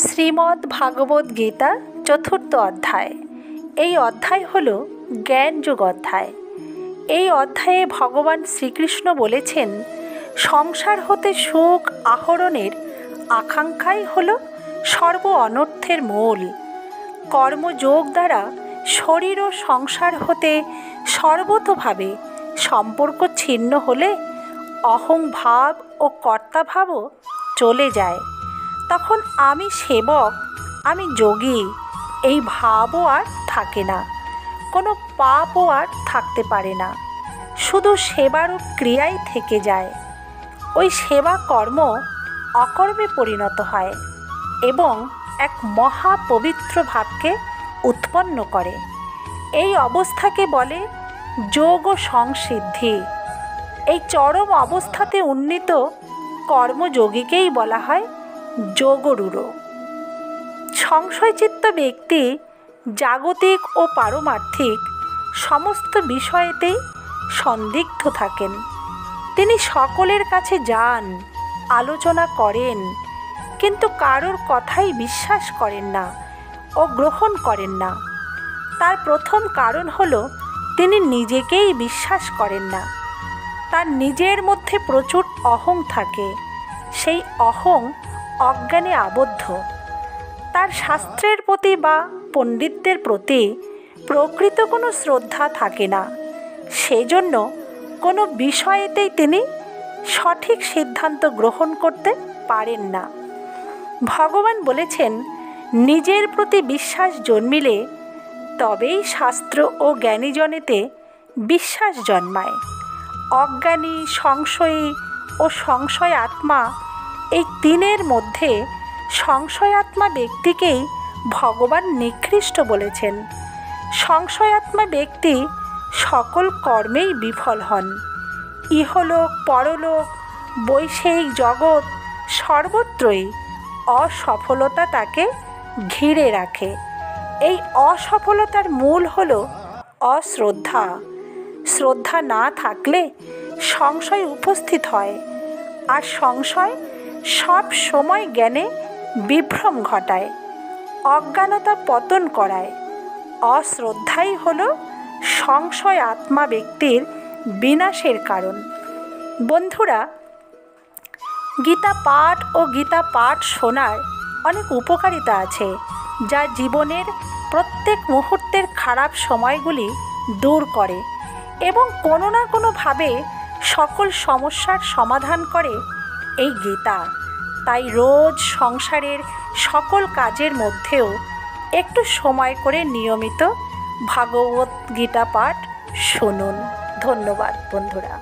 শ্রীমদ্ ভাগবত গীতা চতুর্থ অধ্যায়। এই অধ্যায় হল জ্ঞানযোগ অধ্যায়। এই অধ্যায়ে ভগবান শ্রীকৃষ্ণ বলেছেন, সংসার হতে সুখ আহরণের আকাঙ্ক্ষাই হল সর্ব অনর্থের মূল। কর্মযোগ দ্বারা শরীর ও সংসার হতে সর্বতোভাবে সম্পর্ক ছিন্ন হলে অহংভাব ও কর্তাভাবও চলে যায়। তখন আমি সেবক, আমি যোগী, এই ভাবও আর থাকে না। কোনো পাপও আর থাকতে পারে না, শুধু সেবারূপ ক্রিয়াই থেকে যায়। ওই সেবা কর্ম অকর্মে পরিণত হয় এবং এক মহাপবিত্র ভাবকে উৎপন্ন করে। এই অবস্থাকে বলে যোগ ও সংসিদ্ধি। এই চরম অবস্থাতে উন্নীত কর্মযোগীকেই বলা হয় যোগরূঢ়। সংশয়চিত্ত ব্যক্তি জাগতিক ও পারমার্থিক সমস্ত বিষয়েতেই সন্দিগ্ধ থাকেন। তিনি সকলের কাছে যান, আলোচনা করেন, কিন্তু কারোর কথাই বিশ্বাস করেন না ও গ্রহণ করেন না। তার প্রথম কারণ হল তিনি নিজেকেই বিশ্বাস করেন না। তার নিজের মধ্যে প্রচুর অহং থাকে। সেই অহং অজ্ঞানে আবদ্ধ। তার শাস্ত্রের প্রতি বা পণ্ডিতদের প্রতি প্রকৃত কোনো শ্রদ্ধা থাকে না। সেজন্য কোনো বিষয়েতেই তিনি সঠিক সিদ্ধান্ত গ্রহণ করতে পারেন না। ভগবান বলেছেন, নিজের প্রতি বিশ্বাস জন্মিলে তবেই শাস্ত্র ও জ্ঞানীজনেতে বিশ্বাস জন্মায়। অজ্ঞানী, সংশয়ী ও সংশয় আত্মা, এই তিনের মধ্যে সংশয়াত্মা ব্যক্তিকেই ভগবান নিকৃষ্ট বলেছেন। সংশয়াত্মা ব্যক্তি সকল কর্মেই বিফল হন। ইহলোক, পরলোক, বৈষয়িক জগৎ সর্বত্রই অসফলতা তাকে ঘিরে রাখে। এই অসফলতার মূল হল অশ্রদ্ধা। শ্রদ্ধা না থাকলে সংশয় উপস্থিত হয়, আর সংশয় সব সময় জ্ঞানে বিভ্রম ঘটায়, অজ্ঞানতা পতন করায়। অশ্রদ্ধাই হল সংশয় আত্মা ব্যক্তির বিনাশের কারণ। বন্ধুরা, গীতা পাঠ ও গীতা পাঠ শোনার অনেক উপকারিতা আছে, যা জীবনের প্রত্যেক মুহূর্তের খারাপ সময়গুলি দূর করে এবং কোনো না কোনোভাবে সকল সমস্যার সমাধান করে এই গীতা। তাই রোজ সংসারের সকল কাজের মধ্যেও একটু সময় করে নিয়মিত ভাগবত গীতা পাঠ শুনুন। ধন্যবাদ বন্ধুরা।